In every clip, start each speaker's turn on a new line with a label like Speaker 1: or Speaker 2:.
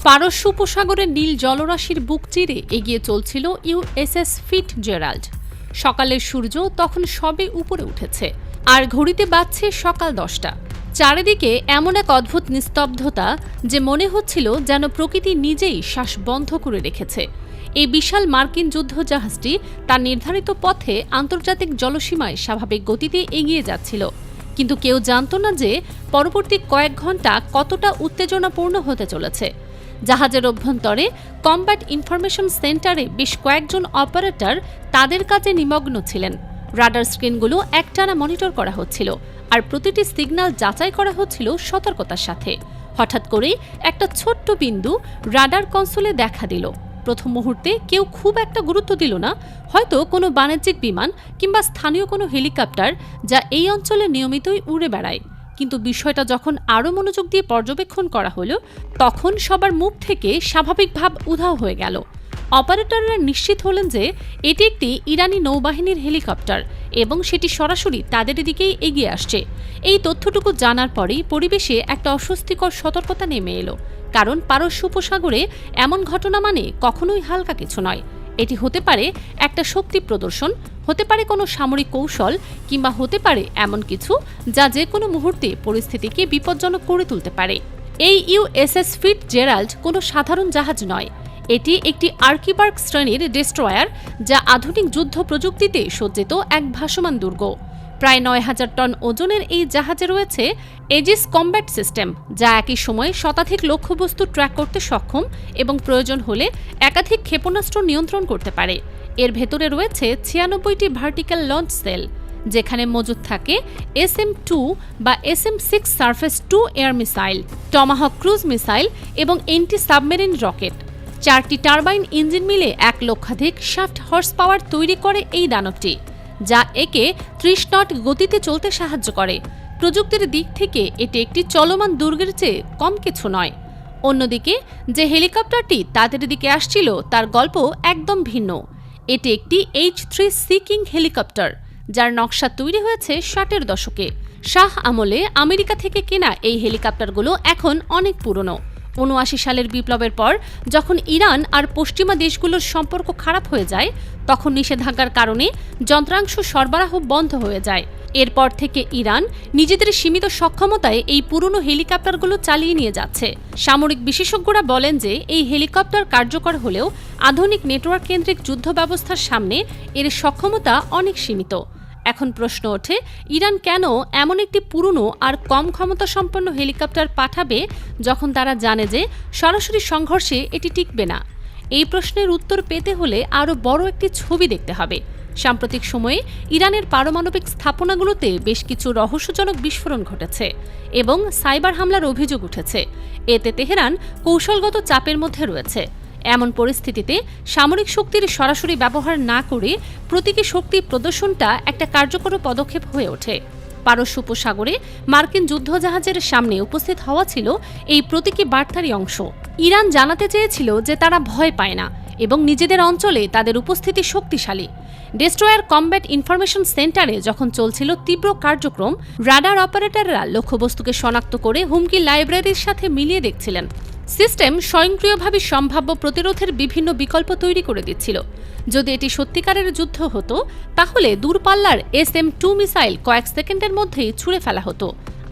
Speaker 1: পারস্য উপসাগরের নীল জলরাশির বুক চিরে এগিয়ে চলছিল ইউএসএস ফিটজেরাল্ড। সকালের সূর্য তখন সবে উপরে উঠেছে, আর ঘড়িতে বাজছে সকাল 10টা। চারিদিকে এমন এক অদ্ভুত নিস্তব্ধতা যে মনে হচ্ছিল যেন প্রকৃতি নিজেই শ্বাস বন্ধ করে রেখেছে। এই বিশাল মার্কিন যুদ্ধজাহাজটি তার নির্ধারিত পথে আন্তর্জাতিক জলসীমায় স্বাভাবিক গতিতে এগিয়ে যাচ্ছিল, কিন্তু কেউ জানত না যে পরবর্তী কয়েক ঘন্টা কতটা উত্তেজনাপূর্ণ হতে চলেছে। জাহাজের অভ্যন্তরে কমব্যাট ইনফরমেশন সেন্টারে বেশ কয়েকজন অপারেটর তাদের কাজে নিমগ্ন ছিলেন। রাডার স্ক্রিনগুলো একটানা মনিটর করা হচ্ছিল, আর প্রতিটি সিগন্যাল যাচাই করা হচ্ছিল সতর্কতার সাথে। হঠাৎ করেই একটা ছোট্ট বিন্দু রাডার কনসোলে দেখা দিল। প্রথম মুহূর্তে কেউ খুব একটা গুরুত্ব দিল না, হয়তো কোনো বাণিজ্যিক বিমান কিংবা স্থানীয় কোনো হেলিকপ্টার যা এই অঞ্চলে নিয়মিতই উড়ে বেড়ায়। কিন্তু বিষয়টা যখন আরও মনোযোগ দিয়ে পর্যবেক্ষণ করা হলো, তখন সবার মুখ থেকে স্বাভাবিক ভাব উধাও হয়ে গেল। অপারেটররা নিশ্চিত হলেন যে এটি একটি ইরানি নৌবাহিনীর হেলিকপ্টার এবং সেটি সরাসরি তাদের দিকেই এগিয়ে আসছে। এই তথ্যটুকু জানার পরেই পরিবেশে একটা অস্বস্তিকর সতর্কতা নেমে এলো, কারণ পারস্য উপসাগরে এমন ঘটনা মানে কখনোই হালকা কিছু নয়। এটি হতে পারে একটা শক্তি প্রদর্শন, হতে পারে কোনো সামরিক কৌশল, কিংবা হতে পারে এমন কিছু যা যে কোনো মুহূর্তে পরিস্থিতিকে বিপজ্জনক করে তুলতে পারে। এই ইউএসএস ফিটজেরাল্ড কোনো সাধারণ জাহাজ নয়, এটি একটি আর্কিবার্গ শ্রেণীর ডেস্ট্রয়ার, যা আধুনিক যুদ্ধ প্রযুক্তিতে সজ্জিত এক ভাসমান দুর্গ। প্রায় ৯,০০০ টন ওজনের এই জাহাজে রয়েছে এজিস কমব্যাট সিস্টেম, যা একই সময়ে শতাধিক লক্ষ্যবস্তু ট্র্যাক করতে সক্ষম এবং প্রয়োজন হলে একাধিক ক্ষেপণাস্ত্র নিয়ন্ত্রণ করতে পারে। এর ভেতরে রয়েছে ৯৬টি ভার্টিক্যাল লঞ্চ সেল, যেখানে মজুদ থাকে SM-2 বা SM-6 surface to air missile, tomahawk cruise missile এবং এন্টি সাবমেরিন রকেট। 4টি টারবাইন ইঞ্জিন মিলে ১ লক্ষাধিক শাফট হর্স পাওয়ার তৈরি করে এই দানবটি, যা একে ৩০ নট গতিতে চলতে সাহায্য করে। প্রযুক্তির দিক থেকে এটি একটি চলমান দুর্গের চেয়ে কম কিছু নয়। অন্যদিকে যে হেলিকপ্টারটি তাদের দিকে আসছিল তার গল্প একদম ভিন্ন। এটি একটি H-3 সি কিং হেলিকপ্টার, যার নকশা তৈরি হয়েছে ৬০-এর দশকে। শাহ আমলে আমেরিকা থেকে কেনা এই হেলিকপ্টারগুলো এখন অনেক পুরনো। ৭৯ সালের বিপ্লবের পর যখন ইরান আর পশ্চিমা দেশগুলোর সম্পর্ক খারাপ হয়ে যায়, তখন নিষেধাজ্ঞার কারণে যন্ত্রাংশ সরবরাহ বন্ধ হয়ে যায়। এরপর থেকে ইরান নিজেদের সীমিত সক্ষমতায় এই পুরনো হেলিকপ্টারগুলো চালিয়ে নিয়ে যাচ্ছে। সামরিক বিশেষজ্ঞরা বলেন যে এই হেলিকপ্টার কার্যকর হলেও আধুনিক নেটওয়ার্ক কেন্দ্রিক যুদ্ধ ব্যবস্থার সামনে এর সক্ষমতা অনেক সীমিত। এখন প্রশ্ন ওঠে, ইরান কেন এমন একটি পুরনো আর কম ক্ষমতাসম্পন্ন হেলিকপ্টার পাঠাবে যখন তারা জানে যে সরাসরি সংঘর্ষে এটি টিকবে না? এই প্রশ্নের উত্তর পেতে হলে আরও বড় একটি ছবি দেখতে হবে। সাম্প্রতিক সময়ে ইরানের পারমাণবিক স্থাপনাগুলোতে বেশ কিছু রহস্যজনক বিস্ফোরণ ঘটেছে এবং সাইবার হামলার অভিযোগ উঠেছে। এতে তেহরান কৌশলগত চাপের মধ্যে রয়েছে। এমন পরিস্থিতিতে সামরিক শক্তির সরাসরি ব্যবহার না করে প্রতীকী শক্তি প্রদর্শনটা একটা কার্যকর পদক্ষেপ হয়ে ওঠে। পারস্য উপসাগরে মার্কিন যুদ্ধজাহাজের সামনে উপস্থিত হওয়া ছিল এই প্রতীকী বার্তারই অংশ। ইরান জানাতে চেয়েছিল যে তারা ভয় পায় না এবং নিজেদের অঞ্চলে তাদের উপস্থিতি শক্তিশালী। ডেস্ট্রয়ার কমব্যাট ইনফরমেশন সেন্টারে যখন চলছিল তীব্র কার্যক্রম, রাডার অপারেটররা লক্ষ্যবস্তুকে শনাক্ত করে হুমকি লাইব্রেরির সাথে মিলিয়ে দেখছিলেন। সিস্টেম স্বয়ংক্রিয়ভাবে সম্ভাব্য প্রতিরোধের বিভিন্ন বিকল্প তৈরি করে দিচ্ছিল। যদি এটি সত্যিকারের যুদ্ধ হতো, তাহলে দূরপাল্লার SM-2 মিসাইল কয়েক সেকেন্ডের মধ্যেই ছুঁড়ে ফেলা হতো।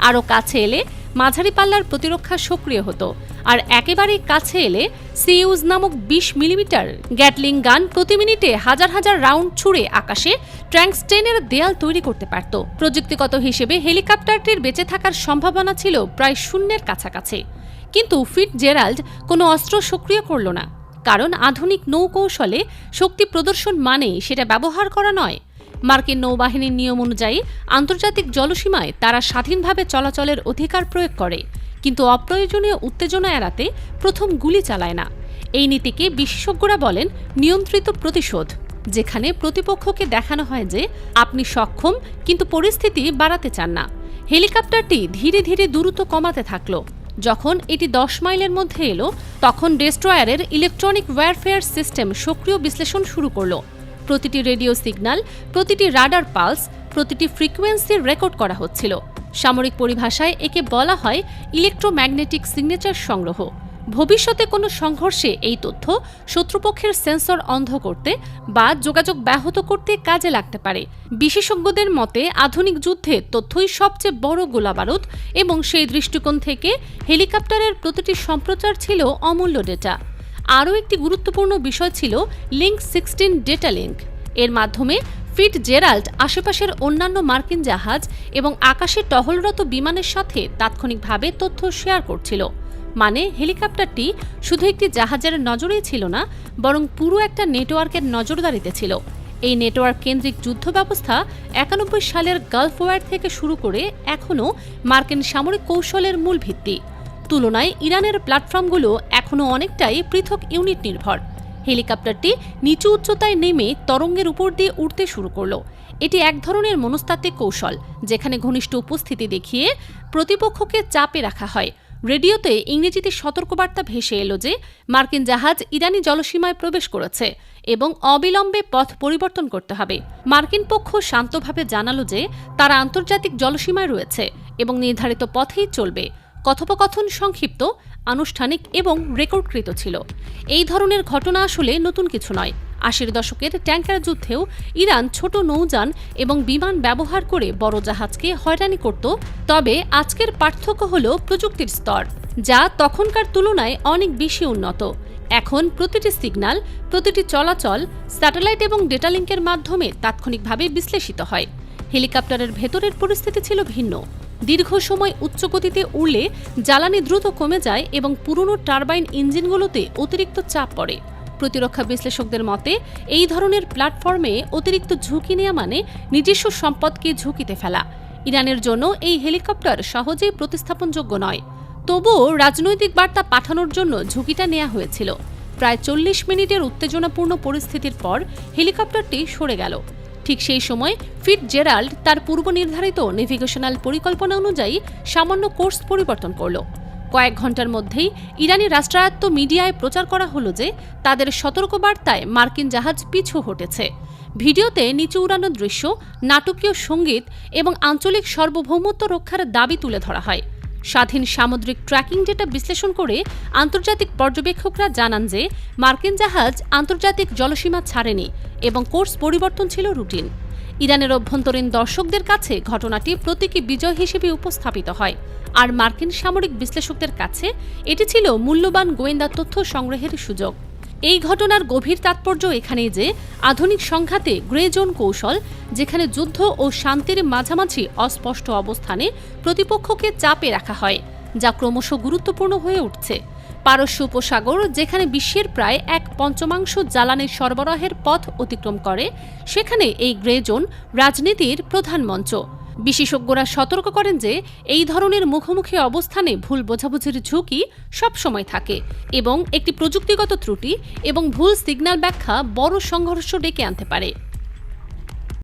Speaker 1: আরও কাছে এলে মাঝারি পাল্লার প্রতিরক্ষা সক্রিয় হতো, আর একেবারেই কাছে এলে সিইউজ নামক ২০ মিলিমিটার গ্যাটলিং গান প্রতি মিনিটে হাজার হাজার রাউন্ড ছুড়ে আকাশে ট্র্যাঙ্কস্টেনের দেয়াল তৈরি করতে পারত। প্রযুক্তিগত হিসেবে হেলিকপ্টারটির বেঁচে থাকার সম্ভাবনা ছিল প্রায় শূন্যের কাছাকাছি। কিন্তু ফিটজেরাল্ড কোনো অস্ত্র সক্রিয় করল না, কারণ আধুনিক নৌকৌশলে শক্তি প্রদর্শন মানে সেটা ব্যবহার করা নয়। মার্কিন নৌবাহিনীর নিয়ম অনুযায়ী আন্তর্জাতিক জলসীমায় তারা স্বাধীনভাবে চলাচলের অধিকার প্রয়োগ করে, কিন্তু অপ্রয়োজনীয় উত্তেজনা এড়াতে প্রথম গুলি চালায় না। এই নীতিকে বিশেষজ্ঞরা বলেন নিয়ন্ত্রিত প্রতিশোধ, যেখানে প্রতিপক্ষকে দেখানো হয় যে আপনি সক্ষম কিন্তু পরিস্থিতি বাড়াতে চান না। হেলিকপ্টারটি ধীরে ধীরে দূরত্ব কমাতে থাকলো। যখন এটি ১০ মাইলের মধ্যে এলো, তখন ডেস্ট্রয়ারের ইলেকট্রনিক ওয়্যারফেয়ার সিস্টেম সক্রিয় বিশ্লেষণ শুরু করলো। প্রতিটি রেডিও সিগন্যাল, প্রতিটি রাডার পালস, প্রতিটি ফ্রিকোয়েন্সি রেকর্ড করা হচ্ছিল। সামরিক পরিভাষায় একে বলা হয় ইলেকট্রোম্যাগনেটিক সিগনেচার সংগ্রহ। ভবিষ্যতে কোনো সংঘর্ষে এই তথ্য শত্রুপক্ষের সেন্সর অন্ধ করতে বা যোগাযোগ ব্যাহত করতে কাজে লাগতে পারে। বিশেষজ্ঞদের মতে আধুনিক যুদ্ধে তথ্যই সবচেয়ে বড় গোলাবারুদ এবং সেই দৃষ্টিকোণ থেকে হেলিকপ্টারের প্রতিটি সম্প্রচার ছিল অমূল্য ডেটা। আরও একটি গুরুত্বপূর্ণ বিষয় ছিল লিঙ্ক 16 ডেটা লিঙ্ক। এর মাধ্যমে ফিটজেরাল্ড আশেপাশের অন্যান্য মার্কিন জাহাজ এবং আকাশে টহলরত বিমানের সাথে তাৎক্ষণিকভাবে তথ্য শেয়ার করছিল। মানে হেলিকপ্টারটি শুধু একটি জাহাজের নজরেই ছিল না, বরং পুরো একটা নেটওয়ার্কের নজরদারিতে ছিল। এই নেটওয়ার্ক কেন্দ্রিক যুদ্ধ ব্যবস্থা 91 সালের গালফ ওয়ার থেকে শুরু করে এখনও মার্কিন সামরিক কৌশলের মূল ভিত্তি। তুলনায় ইরানের প্ল্যাটফর্মগুলো এখনও অনেকটাই পৃথক ইউনিট নির্ভর। হেলিকপ্টারটি নিচু উচ্চতায় নেমে তরঙ্গের উপর দিয়ে উড়তে শুরু করলো। এটি এক ধরনের মনস্তাত্ত্বিক কৌশল, যেখানে ঘনিষ্ঠ উপস্থিতি দেখিয়ে প্রতিপক্ষকে চাপে রাখা হয়। রেডিওতে ইংরেজিতে সতর্কবার্তা ভেসে এলো যে মার্কিন জাহাজ ইরানি জলসীমায় প্রবেশ করেছে এবং অবিলম্বে পথ পরিবর্তন করতে হবে। মার্কিন পক্ষ শান্তভাবে জানালো যে তারা আন্তর্জাতিক জলসীমায় রয়েছে এবং নির্ধারিত পথেই চলবে। কথোপকথন সংক্ষিপ্ত, আনুষ্ঠানিক এবং রেকর্ডকৃত ছিল। এই ধরনের ঘটনা আসলে নতুন কিছু নয়। 80 দশকের ট্যাঙ্কার যুদ্ধেও ইরান ছোট নৌযান এবং বিমান ব্যবহার করে বড় জাহাজকে হয়রানি করত। তবে আজকের পার্থক্য হল প্রযুক্তির স্তর, যা তখনকার তুলনায় অনেক বেশি উন্নত। এখন প্রতিটি সিগন্যাল, প্রতিটি চলাচল স্যাটেলাইট এবং ডেটা লিঙ্কের মাধ্যমে তাৎক্ষণিকভাবে বিশ্লেষিত হয়। হেলিকপ্টারের ভেতরের পরিস্থিতি ছিল ভিন্ন। দীর্ঘ সময় উচ্চ গতিতে উড়লে জ্বালানি দ্রুত কমে যায় এবং পুরনো টারবাইন ইঞ্জিনগুলোতে অতিরিক্ত চাপ পড়ে। প্রতিরক্ষা বিশ্লেষকদের মতে এই ধরনের প্ল্যাটফর্মে অতিরিক্ত ঝুঁকি নেওয়া মানে নিজস্ব সম্পদকে ঝুঁকিতে ফেলা। ইরানের জন্য এই হেলিকপ্টার সহজেই প্রতিস্থাপনযোগ্য নয়। তবুও রাজনৈতিক বার্তা পাঠানোর জন্য ঝুঁকিটা নেওয়া হয়েছিল। প্রায় 40 মিনিটের উত্তেজনাপূর্ণ পরিস্থিতির পর হেলিকপ্টারটি সরে গেল। ঠিক সেই সময় ফিটজেরাল্ড তার পূর্বনির্ধারিত নেভিগেশনাল পরিকল্পনা অনুযায়ী সামান্য কোর্স পরিবর্তন করল। কয়েক ঘন্টার মধ্যেই ইরানি রাষ্ট্রায়ত্ত মিডিয়ায় প্রচার করা হলো যে তাদের সতর্কবার্তায় মার্কিন জাহাজ পিছু হটেছে। ভিডিওতে নিচু উড়ানোর দৃশ্য, নাটকীয় সঙ্গীত এবং আঞ্চলিক সার্বভৌমত্ব রক্ষার দাবি তুলে ধরা হয়। স্বাধীন সামুদ্রিক ট্র্যাকিং ডেটা বিশ্লেষণ করে আন্তর্জাতিক পর্যবেক্ষকরা জানান যে মার্কিন জাহাজ আন্তর্জাতিক জলসীমা ছাড়েনি এবং কোর্স পরিবর্তন ছিল রুটিন। ইরানের অভ্যন্তরীণ দর্শকদের কাছে ঘটনাটি প্রতীকী বিজয় হিসেবে উপস্থাপিত হয়, আর মার্কিন সামরিক বিশ্লেষকদের কাছে এটি ছিল মূল্যবান গোয়েন্দা তথ্য সংগ্রহের সুযোগ। এই ঘটনার গভীর তাৎপর্য এখানেই যে আধুনিক সংঘাতে গ্রে জোন কৌশল, যেখানে যুদ্ধ ও শান্তির মাঝামাঝি অস্পষ্ট অবস্থানে প্রতিপক্ষকে চাপে রাখা হয়, যা ক্রমশ গুরুত্বপূর্ণ হয়ে উঠছে। পারস্য উপসাগর, যেখানে বিশ্বের প্রায় 1/5 জ্বালানি সরবরাহের পথ অতিক্রম করে, সেখানে এই গ্রে জোন রাজনীতির প্রধান মঞ্চ। বিশেষজ্ঞরা সতর্ক করেন যে এই ধরনের মুখোমুখি অবস্থানে ভুল বোঝাবুঝির ঝুঁকি সবসময় থাকে এবং একটি প্রযুক্তিগত ত্রুটি এবং ভুল সিগন্যাল ব্যাখ্যা বড় সংঘর্ষ ডেকে আনতে পারে।